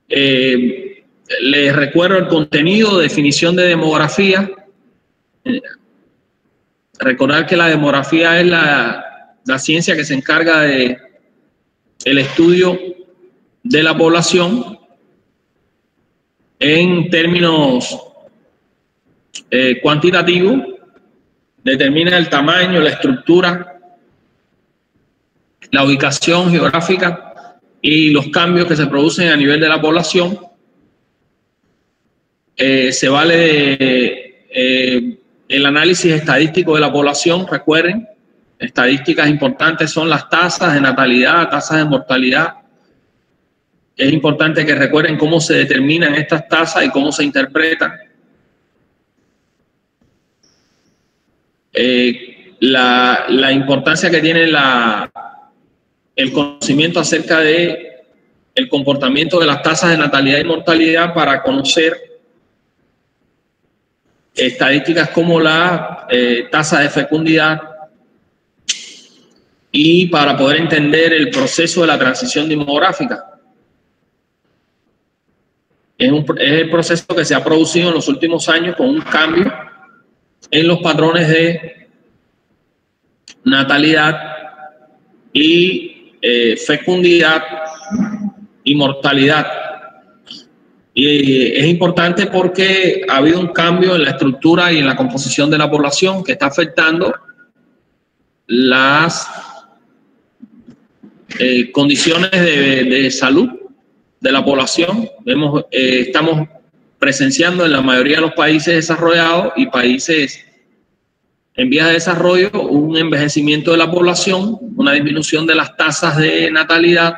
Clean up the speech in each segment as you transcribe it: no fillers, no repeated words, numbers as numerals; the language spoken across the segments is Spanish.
Les recuerdo el contenido, definición de demografía. Recordar que la demografía es la ciencia que se encarga de el estudio de la población en términos cuantitativos. Determina el tamaño, la estructura, la ubicación geográfica y los cambios que se producen a nivel de la población. Se vale el análisis estadístico de la población. Recuerden, estadísticas importantes son las tasas de natalidad, tasas de mortalidad. Es importante que recuerden cómo se determinan estas tasas y cómo se interpretan. La importancia que tiene el conocimiento acerca de el comportamiento de las tasas de natalidad y mortalidad para conocer estadísticas como la tasa de fecundidad y para poder entender el proceso de la transición demográfica. Es el proceso que se ha producido en los últimos años con un cambio en los patrones de natalidad y fecundidad y mortalidad. Y es importante porque ha habido un cambio en la estructura y en la composición de la población que está afectando las condiciones de salud de la población. Estamos presenciando en la mayoría de los países desarrollados y países en vías de desarrollo un envejecimiento de la población, una disminución de las tasas de natalidad,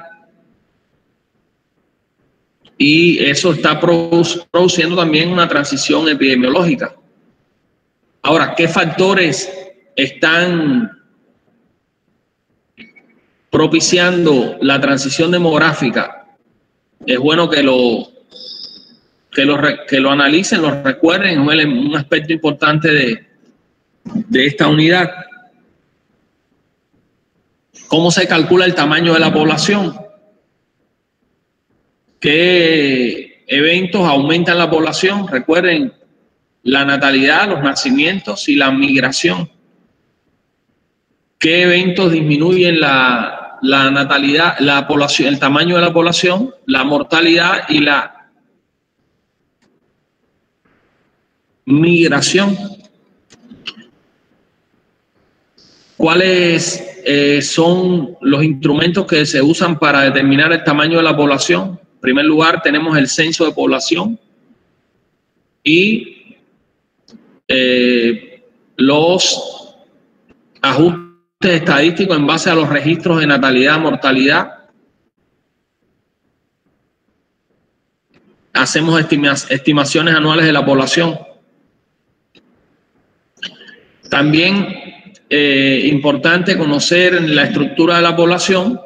y eso está produciendo también una transición epidemiológica. Ahora, ¿qué factores están propiciando la transición demográfica? Es bueno que lo analicen, lo recuerden, es un aspecto importante de esta unidad. ¿Cómo se calcula el tamaño de la población? ¿Qué eventos aumentan la población? Recuerden, la natalidad, los nacimientos y la migración. ¿Qué eventos disminuyen la natalidad, la población, el tamaño de la población, la mortalidad y la migración? ¿Cuáles son los instrumentos que se usan para determinar el tamaño de la población? En primer lugar, tenemos el censo de población y los ajustes estadísticos en base a los registros de natalidad, mortalidad. Hacemos estimaciones anuales de la población. También importante conocer la estructura de la población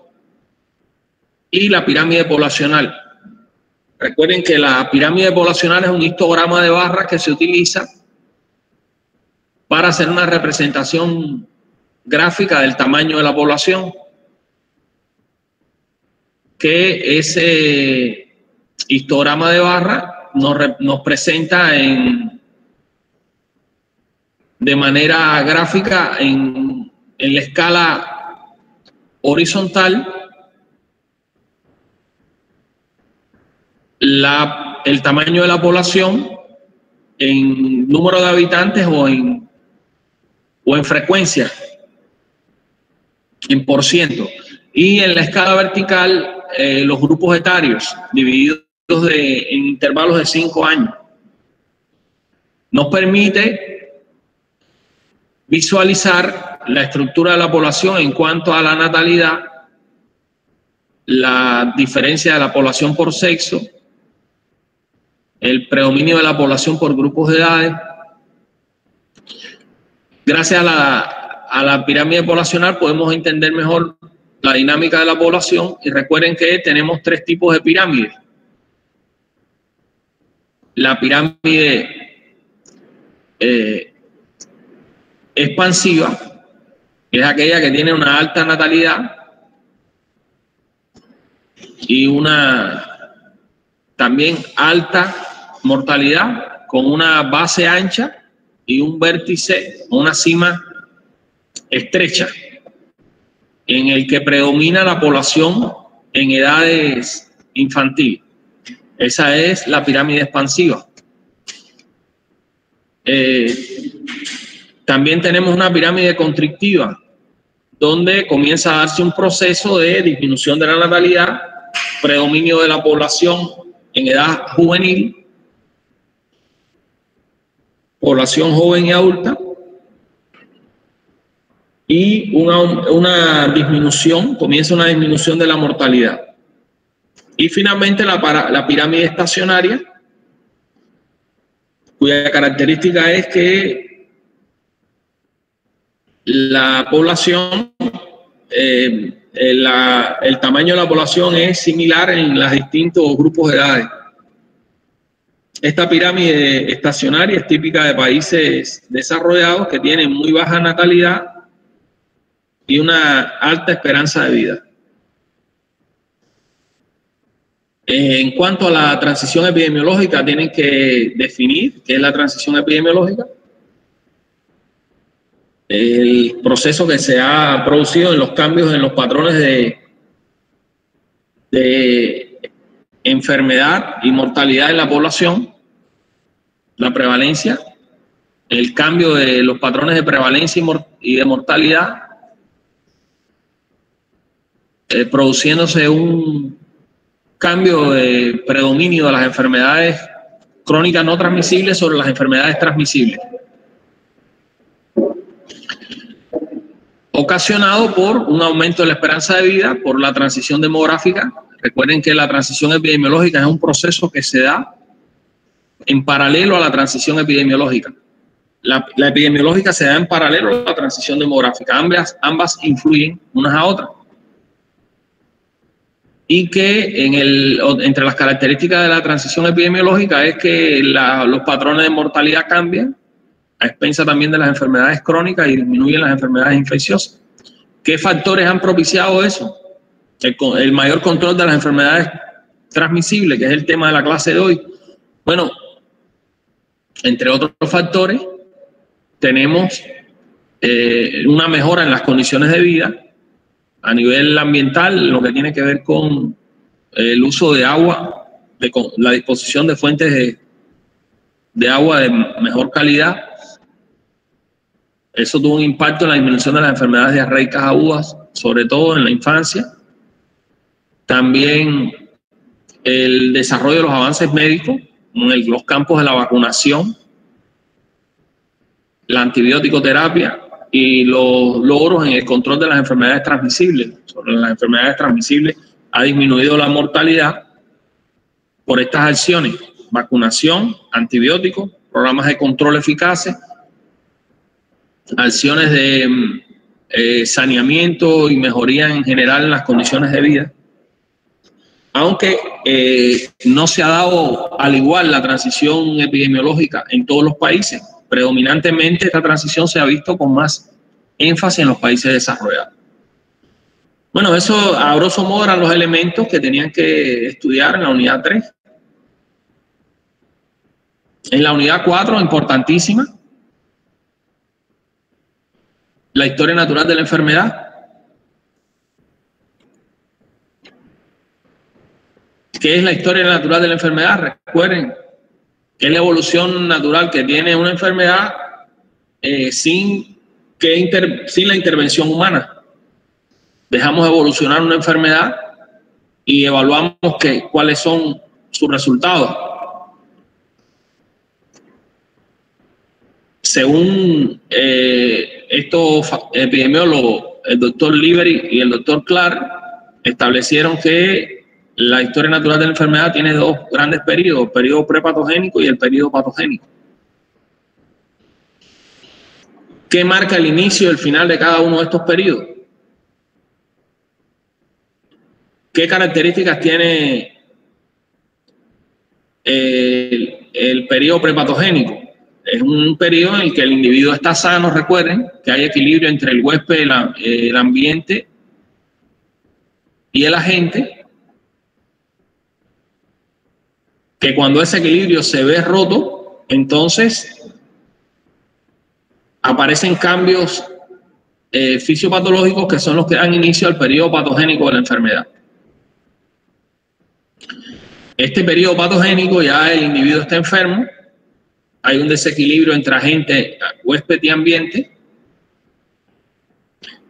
y la pirámide poblacional. Recuerden que la pirámide poblacional es un histograma de barras que se utiliza para hacer una representación gráfica del tamaño de la población, que ese histograma de barra nos presenta de manera gráfica en la escala horizontal el tamaño de la población en número de habitantes o en frecuencia, en por ciento, y en la escala vertical los grupos etarios divididos en intervalos de 5 años. Nos permite visualizar la estructura de la población en cuanto a la natalidad, la diferencia de la población por sexo, el predominio de la población por grupos de edades. Gracias a la pirámide poblacional podemos entender mejor la dinámica de la población, y recuerden que tenemos 3 tipos de pirámides. La pirámide expansiva, que es aquella que tiene una alta natalidad y una también alta mortalidad con una base ancha y un vértice, una cima estrecha, en el que predomina la población en edades infantiles. Esa es la pirámide expansiva. También tenemos una pirámide constrictiva, donde comienza a darse un proceso de disminución de la natalidad, predominio de la población en edad juvenil, población joven y adulta, y una disminución, comienza una disminución de la mortalidad. Y finalmente la pirámide estacionaria, cuya característica es que la población, el tamaño de la población es similar en los distintos grupos de edades. Esta pirámide estacionaria es típica de países desarrollados que tienen muy baja natalidad y una alta esperanza de vida. En cuanto a la transición epidemiológica, tienen que definir qué es la transición epidemiológica. El proceso que se ha producido en los cambios en los patrones de enfermedad y mortalidad en la población, la prevalencia, el cambio de los patrones de prevalencia y de mortalidad, produciéndose un cambio de predominio de las enfermedades crónicas no transmisibles sobre las enfermedades transmisibles, ocasionado por un aumento de la esperanza de vida, por la transición demográfica. Recuerden que la transición epidemiológica es un proceso que se da en paralelo a la transición epidemiológica. La epidemiológica se da en paralelo a la transición demográfica. Ambas influyen unas a otras. Y que entre las características de la transición epidemiológica es que los patrones de mortalidad cambian a expensas también de las enfermedades crónicas y disminuyen las enfermedades infecciosas. ¿Qué factores han propiciado eso? El mayor control de las enfermedades transmisibles, que es el tema de la clase de hoy. Bueno, entre otros factores, tenemos una mejora en las condiciones de vida a nivel ambiental, lo que tiene que ver con el uso de agua, la disposición de fuentes de agua de mejor calidad. Eso tuvo un impacto en la disminución de las enfermedades diarreicas agudas, sobre todo en la infancia. También el desarrollo de los avances médicos en los campos de la vacunación, la antibiótico-terapia y los logros en el control de las enfermedades transmisibles. Sobre las enfermedades transmisibles ha disminuido la mortalidad por estas acciones: vacunación, antibióticos, programas de control eficaces, acciones de saneamiento y mejoría en general en las condiciones de vida. Aunque no se ha dado al igual la transición epidemiológica en todos los países, predominantemente esta transición se ha visto con más énfasis en los países desarrollados. Bueno, eso a grosso modo eran los elementos que tenían que estudiar en la unidad 3. En la unidad 4, importantísima, la historia natural de la enfermedad. ¿Qué es la historia natural de la enfermedad? Recuerden que es la evolución natural que tiene una enfermedad sin la intervención humana. Dejamos evolucionar una enfermedad y evaluamos cuáles son sus resultados. Según estos epidemiólogos, el doctor Liberi y el doctor Clark, establecieron que la historia natural de la enfermedad tiene dos grandes periodos: el periodo prepatogénico y el periodo patogénico. ¿Qué marca el inicio y el final de cada uno de estos periodos? ¿Qué características tiene el periodo prepatogénico? Es un periodo en el que el individuo está sano. Recuerden que hay equilibrio entre el huésped, el ambiente y el agente. que cuando ese equilibrio se ve roto, entonces aparecen cambios fisiopatológicos que son los que dan inicio al periodo patogénico de la enfermedad. Este periodo patogénico, ya el individuo está enfermo, hay un desequilibrio entre agente, huésped y ambiente.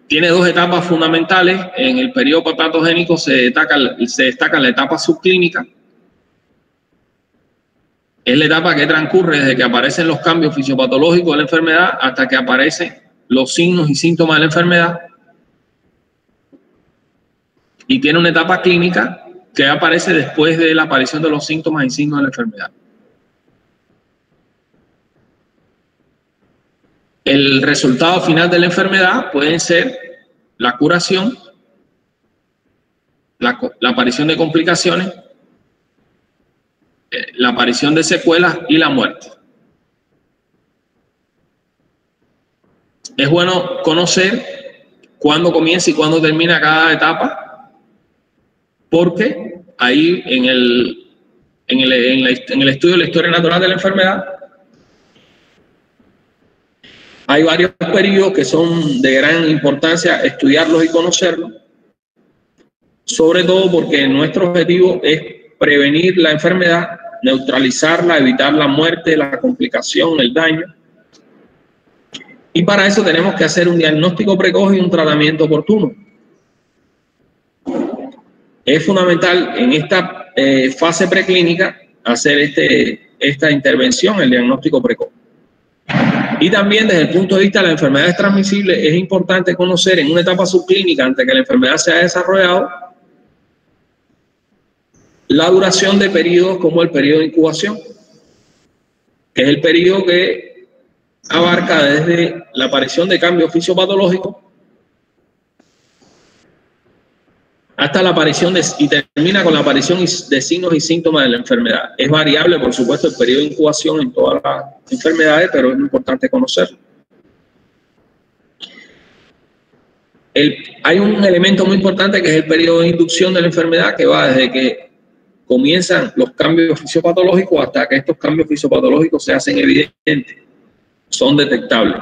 Tiene dos etapas fundamentales. En el periodo patogénico se destaca la etapa subclínica. Es la etapa que transcurre desde que aparecen los cambios fisiopatológicos de la enfermedad hasta que aparecen los signos y síntomas de la enfermedad. Y tiene una etapa clínica que aparece después de la aparición de los síntomas y signos de la enfermedad. El resultado final de la enfermedad pueden ser la curación, la aparición de complicaciones, la aparición de secuelas y la muerte. Es bueno conocer cuándo comienza y cuándo termina cada etapa, porque ahí en el estudio de la historia natural de la enfermedad hay varios periodos que son de gran importancia estudiarlos y conocerlos, sobre todo porque nuestro objetivo es prevenir la enfermedad, neutralizarla, evitar la muerte, la complicación, el daño. Y para eso tenemos que hacer un diagnóstico precoz y un tratamiento oportuno. Es fundamental en esta fase preclínica hacer esta intervención, el diagnóstico precoz. Y también desde el punto de vista de las enfermedades transmisibles es importante conocer en una etapa subclínica, antes que la enfermedad se haya desarrollado, la duración de periodos como el periodo de incubación, que es el periodo que abarca desde la aparición de cambios fisiopatológicos hasta la aparición y termina con la aparición de signos y síntomas de la enfermedad. Es variable, por supuesto, el periodo de incubación en todas las enfermedades, pero es importante conocerlo. Hay un elemento muy importante que es el periodo de inducción de la enfermedad, que va desde que comienzan los cambios fisiopatológicos hasta que estos cambios fisiopatológicos se hacen evidentes, son detectables.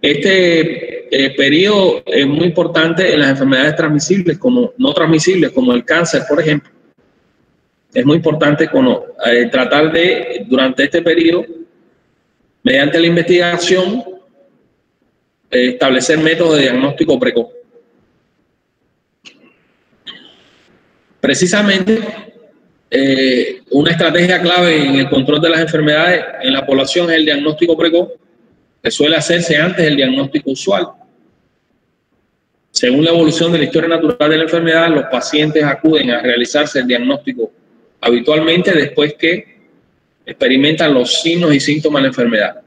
Este periodo es muy importante en las enfermedades transmisibles, como no transmisibles, como el cáncer, por ejemplo. Es muy importante tratar de, durante este periodo, mediante la investigación, establecer métodos de diagnóstico precoz. Precisamente, una estrategia clave en el control de las enfermedades en la población es el diagnóstico precoz, que suele hacerse antes del diagnóstico usual. Según la evolución de la historia natural de la enfermedad, los pacientes acuden a realizarse el diagnóstico habitualmente después que experimentan los signos y síntomas de la enfermedad.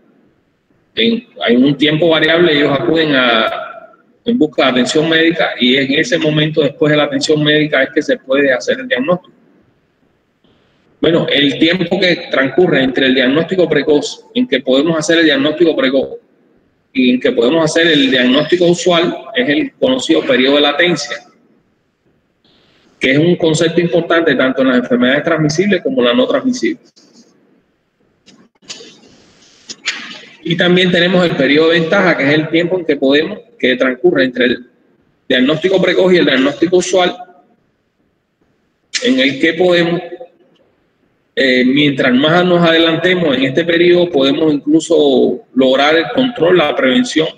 Hay un tiempo variable, ellos acuden en busca de atención médica y en ese momento, después de la atención médica, es que se puede hacer el diagnóstico. Bueno, el tiempo que transcurre entre el diagnóstico precoz, en que podemos hacer el diagnóstico precoz, y en que podemos hacer el diagnóstico usual, es el conocido periodo de latencia, que es un concepto importante tanto en las enfermedades transmisibles como en las no transmisibles. Y también tenemos el periodo de ventaja, que es el tiempo en que transcurre entre el diagnóstico precoz y el diagnóstico usual, en el que podemos, mientras más nos adelantemos en este periodo, podemos incluso lograr el control, la prevención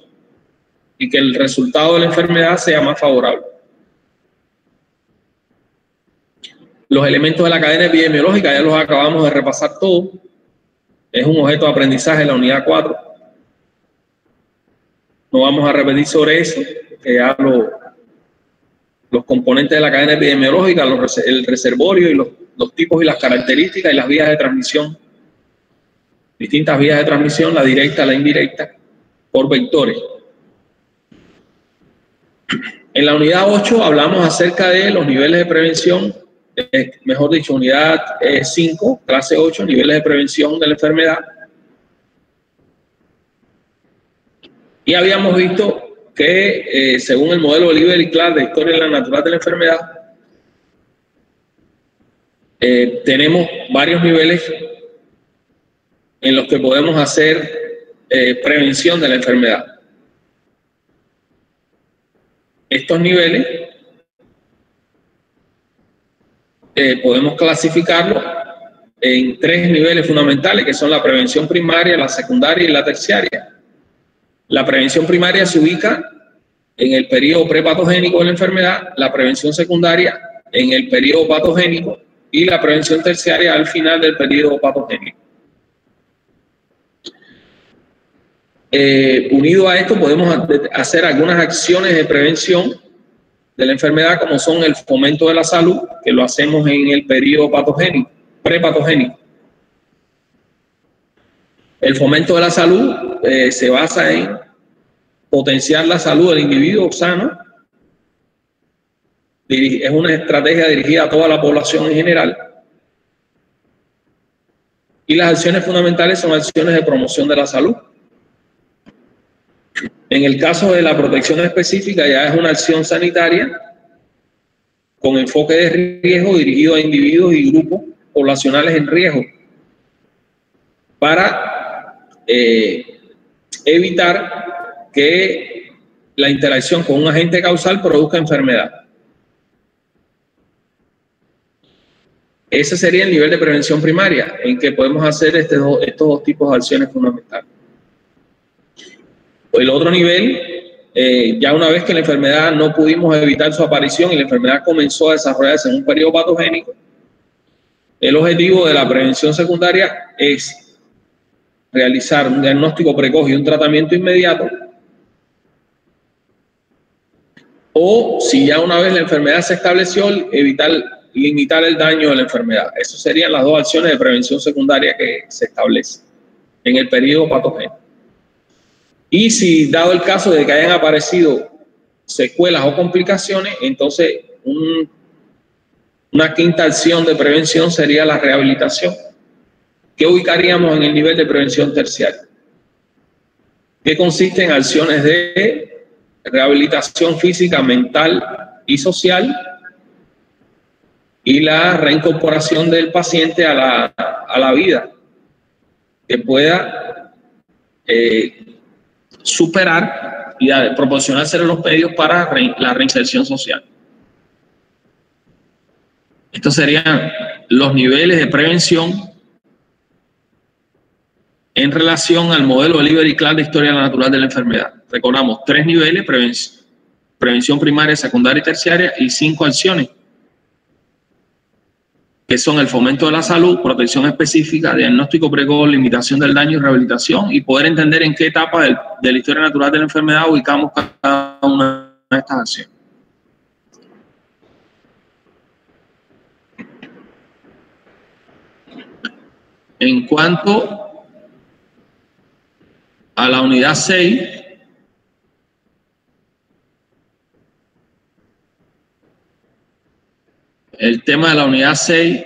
y que el resultado de la enfermedad sea más favorable. Los elementos de la cadena epidemiológica ya los acabamos de repasar todos. Es un objeto de aprendizaje en la unidad 4. No vamos a repetir sobre eso, que ya los componentes de la cadena epidemiológica, el reservorio y los tipos y las características y las vías de transmisión. Distintas vías de transmisión, la directa, la indirecta, por vectores. En la unidad 8 hablamos acerca de los niveles de prevención, mejor dicho, unidad 5, clase 8, niveles de prevención de la enfermedad. Y habíamos visto que según el modelo Oliver y Clark de historia natural de la enfermedad, tenemos varios niveles en los que podemos hacer prevención de la enfermedad. Estos niveles podemos clasificarlos en 3 niveles fundamentales, que son la prevención primaria, la secundaria y la terciaria. La prevención primaria se ubica en el periodo prepatogénico de la enfermedad, la prevención secundaria en el periodo patogénico y la prevención terciaria al final del periodo patogénico. Unido a esto, podemos hacer algunas acciones de prevención de la enfermedad, como son el fomento de la salud, que lo hacemos en el periodo patogénico, prepatogénico. El fomento de la salud se basa en potenciar la salud del individuo sano. Es una estrategia dirigida a toda la población en general. Y las acciones fundamentales son acciones de promoción de la salud. En el caso de la protección específica, ya es una acción sanitaria con enfoque de riesgo dirigido a individuos y grupos poblacionales en riesgo para evitar que la interacción con un agente causal produzca enfermedad. Ese sería el nivel de prevención primaria, en que podemos hacer estos dos tipos de acciones fundamentales. El otro nivel, ya una vez que la enfermedad no pudimos evitar su aparición y la enfermedad comenzó a desarrollarse en un periodo patogénico, el objetivo de la prevención secundaria es realizar un diagnóstico precoz y un tratamiento inmediato, o si ya una vez la enfermedad se estableció, limitar el daño de la enfermedad. Esas serían las dos acciones de prevención secundaria que se establecen en el periodo patogénico. Y si dado el caso de que hayan aparecido secuelas o complicaciones, entonces una quinta acción de prevención sería la rehabilitación, que ubicaríamos en el nivel de prevención terciaria, que consiste en acciones de rehabilitación física, mental y social, y la reincorporación del paciente a la vida, que pueda superar y proporcionarse los medios para la reinserción social. Estos serían los niveles de prevención en relación al modelo de Oliver y Clark de historia natural de la enfermedad. Recordamos 3 niveles: prevención primaria, secundaria y terciaria, y 5 acciones, que son el fomento de la salud, protección específica, diagnóstico precoz, limitación del daño y rehabilitación, y poder entender en qué etapa de la historia natural de la enfermedad ubicamos cada una de estas acciones. En cuanto a la unidad 6, el tema de la unidad 6,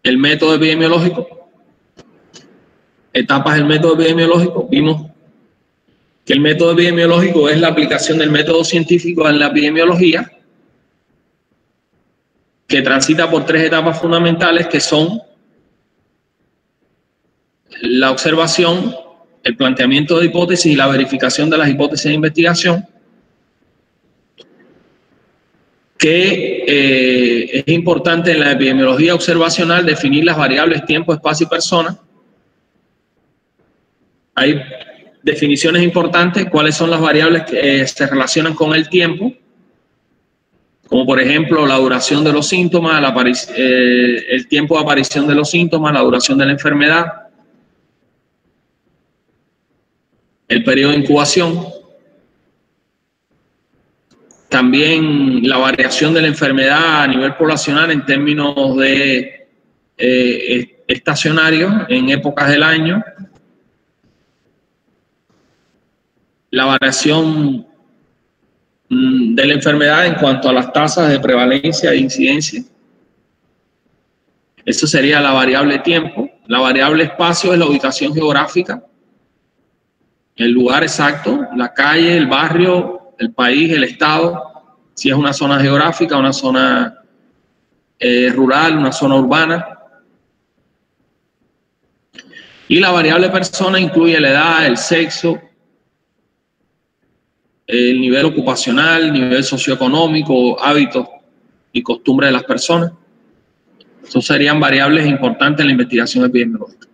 el método epidemiológico, etapas del método epidemiológico. Vimos que el método epidemiológico es la aplicación del método científico en la epidemiología, que transita por 3 etapas fundamentales, que son la observación, el planteamiento de hipótesis y la verificación de las hipótesis de investigación, que es importante en la epidemiología observacional definir las variables tiempo, espacio y persona. Hay definiciones importantes: cuáles son las variables que se relacionan con el tiempo, como por ejemplo la duración de los síntomas, el tiempo de aparición de los síntomas, la duración de la enfermedad, el periodo de incubación. También la variación de la enfermedad a nivel poblacional en términos de estacionarios en épocas del año. La variación de la enfermedad en cuanto a las tasas de prevalencia e incidencia. Eso sería la variable tiempo. La variable espacio es la ubicación geográfica, el lugar exacto, la calle, el barrio, el país, el estado, si es una zona geográfica, una zona rural, una zona urbana. Y la variable persona incluye la edad, el sexo, el nivel ocupacional, el nivel socioeconómico, hábitos y costumbres de las personas. Estos serían variables importantes en la investigación epidemiológica.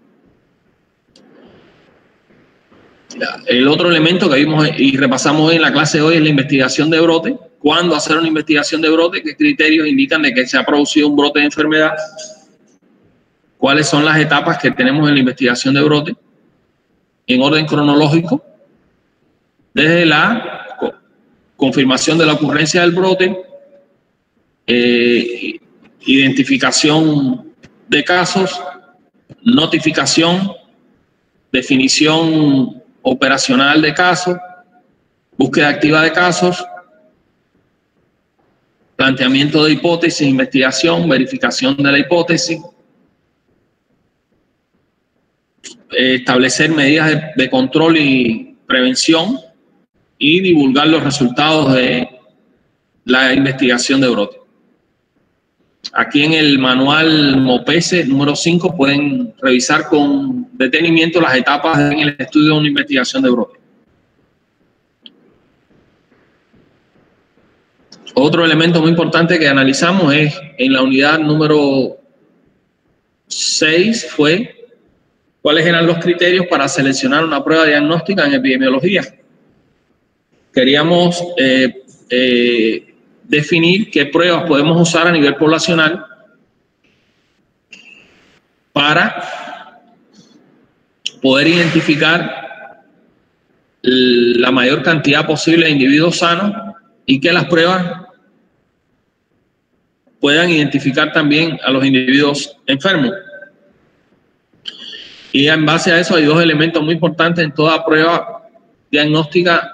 El otro elemento que vimos y repasamos hoy en la clase de hoy es la investigación de brote. ¿Cuándo hacer una investigación de brote? ¿Qué criterios indican de que se ha producido un brote de enfermedad? ¿Cuáles son las etapas que tenemos en la investigación de brote? En orden cronológico, desde la confirmación de la ocurrencia del brote, identificación de casos, notificación, definición operacional de casos, búsqueda activa de casos, planteamiento de hipótesis, investigación, verificación de la hipótesis, establecer medidas de control y prevención y divulgar los resultados de la investigación de brote. Aquí en el manual MOPESE número 5 pueden revisar con detenimiento las etapas en el estudio de una investigación de brote. Otro elemento muy importante que analizamos es en la unidad número 6 fue cuáles eran los criterios para seleccionar una prueba diagnóstica en epidemiología. Queríamos definir qué pruebas podemos usar a nivel poblacional para poder identificar la mayor cantidad posible de individuos sanos y que las pruebas puedan identificar también a los individuos enfermos. Y en base a eso hay dos elementos muy importantes en toda prueba diagnóstica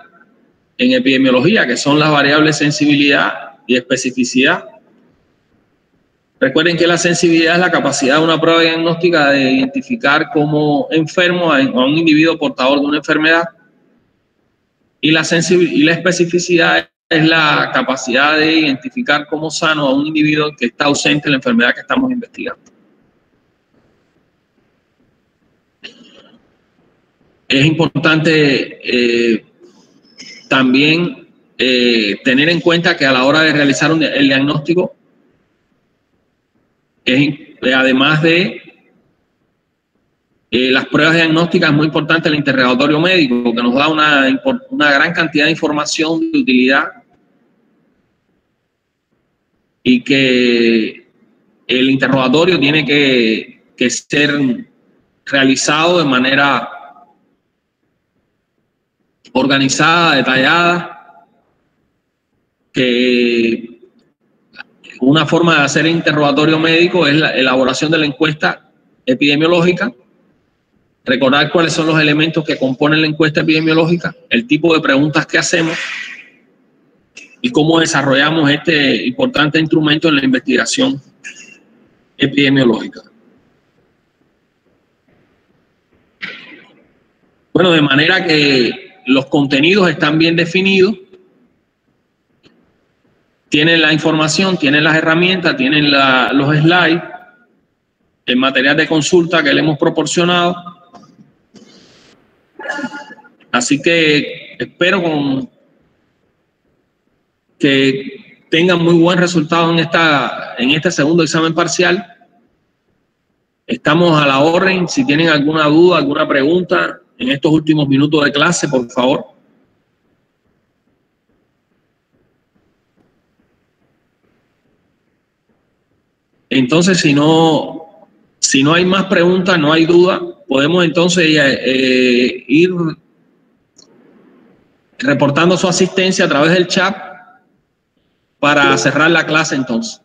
en epidemiología, que son las variables sensibilidad y especificidad. Recuerden que la sensibilidad es la capacidad de una prueba diagnóstica de identificar como enfermo a un individuo portador de una enfermedad, y la especificidad es la capacidad de identificar como sano a un individuo que está ausente de la enfermedad que estamos investigando. Es importante también tener en cuenta que a la hora de realizar el diagnóstico, además de las pruebas diagnósticas, es muy importante el interrogatorio médico, que nos da una gran cantidad de información de utilidad, y que el interrogatorio tiene que ser realizado de manera organizada, detallada, que una forma de hacer interrogatorio médico es la elaboración de la encuesta epidemiológica, recordar cuáles son los elementos que componen la encuesta epidemiológica, el tipo de preguntas que hacemos y cómo desarrollamos este importante instrumento en la investigación epidemiológica. Bueno, de manera que los contenidos están bien definidos, tienen la información, tienen las herramientas, tienen los slides, el material de consulta que le hemos proporcionado. Así que espero que tengan muy buen resultado en este segundo examen parcial. Estamos a la orden. Si tienen alguna duda, alguna pregunta en estos últimos minutos de clase, por favor. Entonces, si no hay más preguntas, no hay duda, podemos entonces ir reportando su asistencia a través del chat para cerrar la clase entonces.